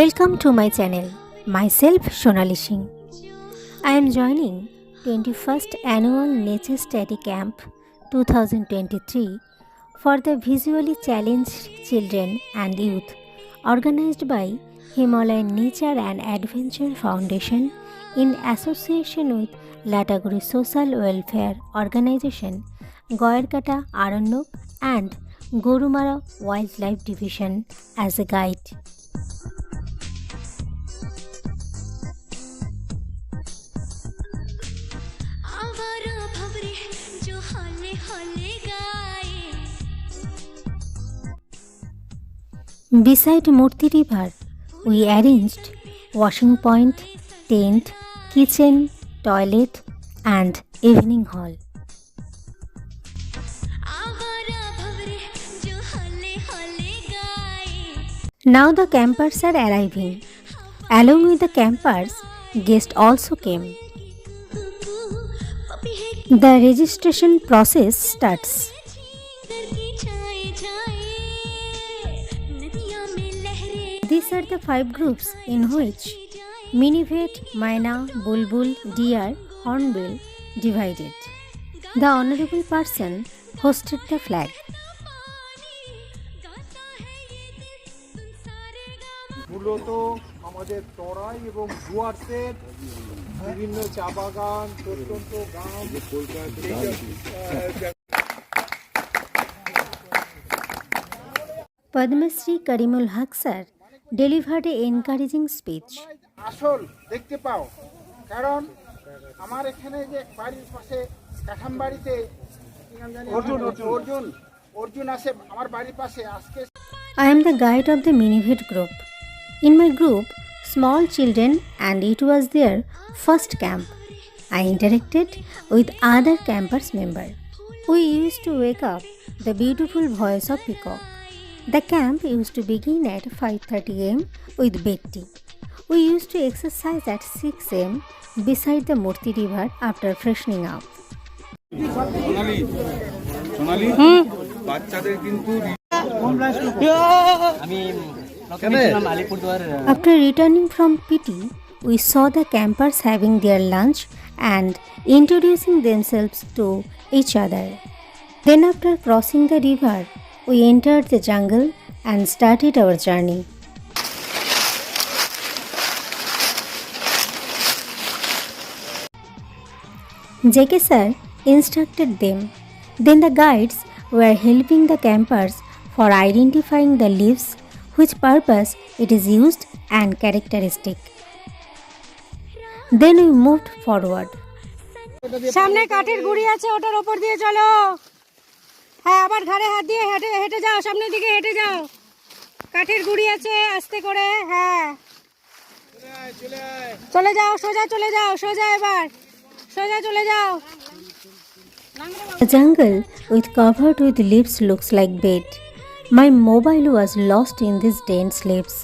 Welcome to my channel. Myself Sonali Singh. I am joining 21st Annual Nature Study Camp 2023 for the visually challenged children and youth organized by Himalayan Nature and Adventure Foundation in association with Lataguri Social Welfare Organization, Goyarkata Aranyok and GORUMARA Wildlife Division as a guide. Beside MURTI river, we arranged washing point, tent, kitchen, toilet and evening hall. Now the campers are arriving. Along with the campers, guests also came. The registration process starts. These are the 5 groups in which Minivet, Maina, Bulbul, Deer, Hornbill divided. The honorable person hosted the flag. মূলত আমাদের তরাই এবং ডুয়ার্সের বিভিন্ন চা বাগান প্রত্যন্ত গ্রাম Padma Shri Karimul Haq sir delivered an encouraging speech. আসল দেখতে পাও কারণ আমার এখানে যে বাড়ির পাশে কাঠামবাড়িতে অর্জুন আছে আমার বাড়ির পাশে আজকে I am the guide of the Minivet group. In my group, small children and it was their first camp. I interacted with other campers members. We used to wake up the beautiful voice of peacock. The camp used to begin at 5:30 am with Betty. We used to exercise at 6 am beside the MURTI river after freshening up. Sonali, বাচ্চাদের কিন্তু After returning from PT, we saw the campers having their lunch and introducing themselves to each other. Then after crossing the river, we entered the jungle and started our journey. JK sir instructed them. Then the guides were helping the campers for identifying the leaves, which purpose it is used and characteristic. Then we moved forward. সামনে কাঠের গুড়ি আছে ওটার উপর দিয়ে চলো হ্যাঁ আবার ঘাড়ে হাত দিয়ে হেঁটে যাও সামনের দিকে হেঁটে যাও কাঠের গুড়ি আছে আস্তে করে হ্যাঁ চলে যাও সোজা এবার সোজা চলে যাও The jungle with covered with leaves looks like bed. My mobile was lost in these dense leaves.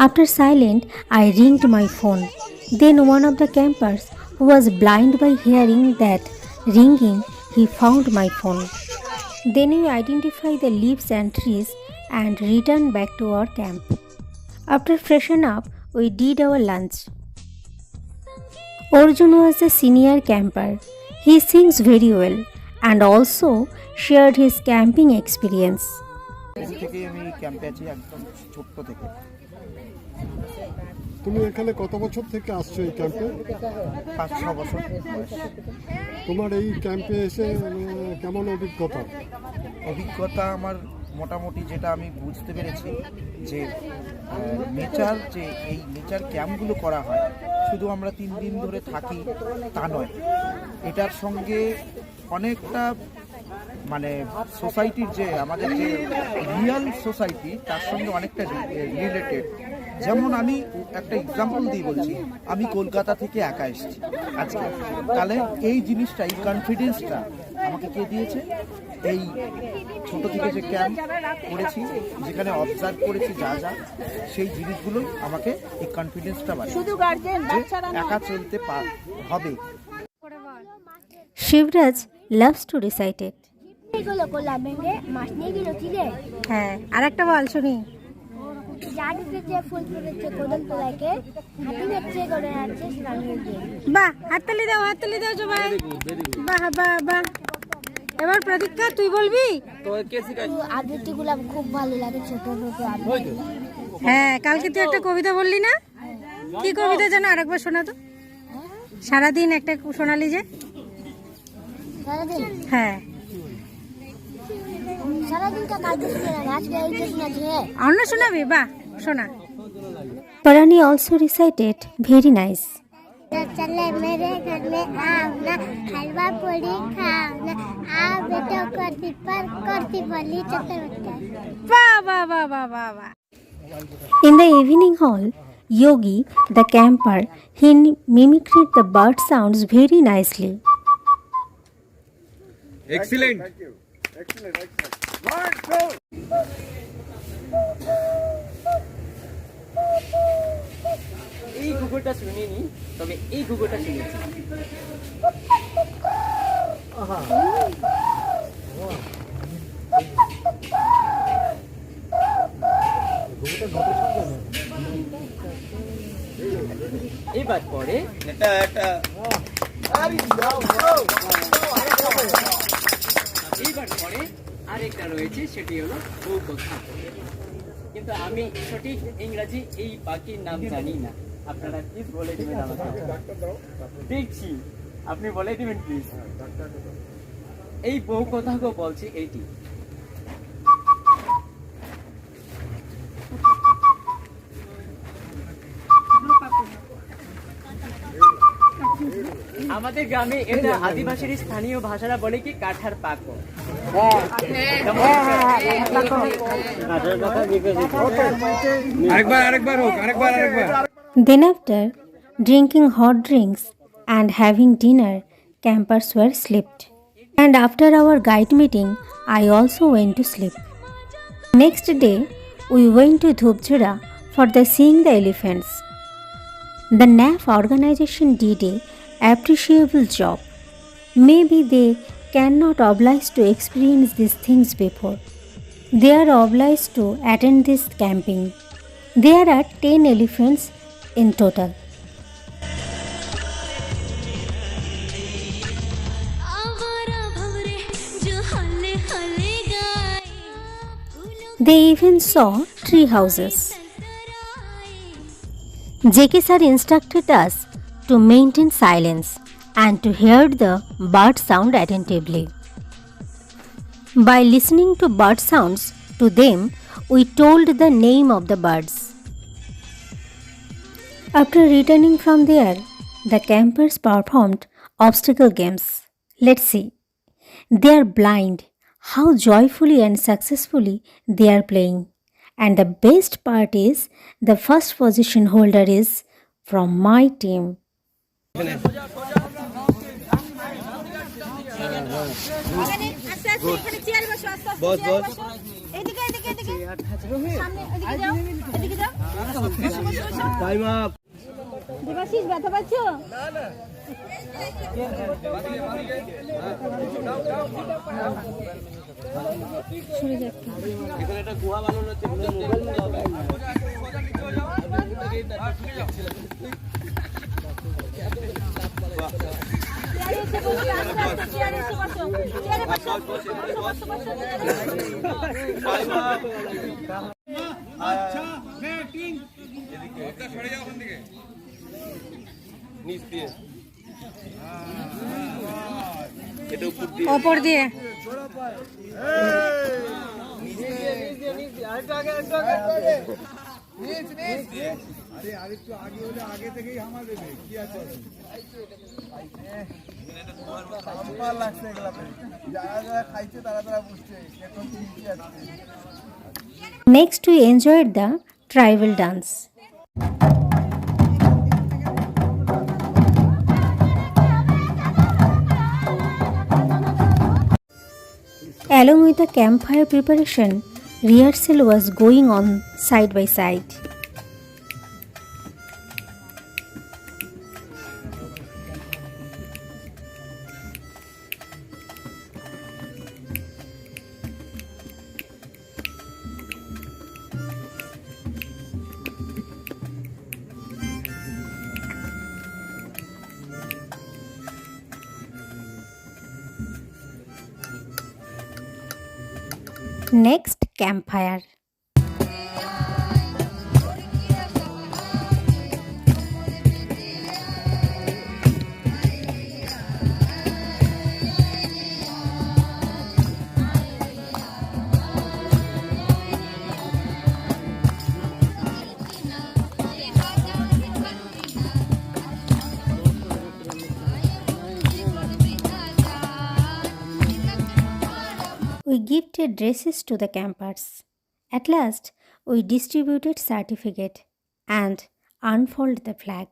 After silent, I ringed my phone. Then one of the campers who was blind by hearing that ringing, he found my phone. Then we identified the leaves and trees and returned back to our camp. After freshen up, we did our lunch. Arjun was the senior camper. He sings very well and also shared his camping experience. থেকে আমি ক্যাম্পে আছি একদম ছোট্ট থেকে। তুমি এখানে কত বছর থেকে আসছো এই ক্যাম্পে? 5-6 বছর। তোমার এই ক্যাম্পে এসে কেমন অভিজ্ঞতা? অভিজ্ঞতা আমার মোটামুটি যেটা আমি বুঝতে পেরেছি যে এই নেচার ক্যাম্পগুলো করা হয় শুধু আমরা 3 দিন ধরে থাকি তা নয়, এটার সঙ্গে অনেকটা মানে সোসাইটির যে আমাদের যে রিয়াল সোসাইটি তার সঙ্গে অনেকটা রিলেটেড। যেমন আমি একটা এক্সাম্পল দিয়ে বলছি, আমি কলকাতা থেকে একা এসেছি আজকে, তাহলে এই জিনিসটা এই কনফিডেন্সটা আমাকে কে দিয়েছে? এই ছোট থেকে যে ক্যাম্প করেছি, যেখানে অবজার্ভ করেছি যা সেই জিনিসগুলো আমাকে এই কনফিডেন্সটা বাড়িয়েছে যে একা চলতে হবে। Shivraj loves to recite it. হ্যাঁ আরেকটা বল শুনি জাদু পেয়েছে, ফুল ফুলেছে, কোদল তোলাকে, হাতি পেয়েছে, গড়ে আছে, সোনালি দিয়ে। বাহ, হাততালি দাও সবাই। বাহ বাহ বাহ। এবার প্রতীক্ষা তুই বলবি? আবৃত্তিগুলো খুব ভালো লাগে, ছোট ছোট আবৃত্তি। হ্যাঁ, কালকে তুই একটা কবিতা বললি না? কি কবিতা যেন আরেকবার শোনা তো। সারাদিন একটা শোনালি যে। সারাদিন হ্যাঁ, সারাদিনটা কাজে শুনে না, আজকে এইটা শোনাচ্ছে। অন্য শোনাবি? বাহ, শোনা। Parani also recited very nice. चले मेरे घर में आओ ना, हलवा पूरी खाओ ना, आओ बेटो करती बोली चटपटा। বাহ বাহ বাহ বাহ বাহ বাহ। In the evening hall, Yogi, the camper, he mimicked the bird sounds very nicely. Excellent. এই কুকুরটা শুনিনি, তবে এই কুকুরটা শুনেছি। এবার পরে আরেকটা রয়েছে, সেটি হলো বউ কথা। কিন্তু আমি সঠিক ইংরাজি এই পাখির নাম জানি না, আপনারা প্লিজ বলে দিবেন আমাকে। দেখছি, আপনি বলে দিবেন প্লিজ। এই বউ কথা বলছি এইটি। আমাদের গ্রামে এটা আদিবাসীর স্থানীয় ভাষারা বলে কি কাঠার পাকো। আরেকবার। Then after drinking hot drinks and having dinner, campers were slept. And after our guide meeting, I also went to sleep. Next day, we went to Dhupjura for the seeing the elephants. The NAF organization did a appreciable job. Maybe they cannot oblige to experience these things before. They are obliged to attend this camping. There are 10 elephants in total. They even saw tree houses. JK sir instructed us to maintain silence and to hear the bird sound attentively. By listening to bird sounds to them, we told the name of the birds. After returning from there, the campers performed obstacle games. Let's see. They are blind, how joyfully and successfully they are playing. And the best part is, the first position holder is from my team. Debashis, ব্যথা পাচ্ছ? এখানে একটা গুহা বানানো হচ্ছে, ওপর দিয়ে Next, we enjoyed the tribal dance. Along with the campfire preparation, rehearsal was going on side by side. Next, campfire. We gifted dresses to the campers. At last, we distributed certificate and unfolded the flag.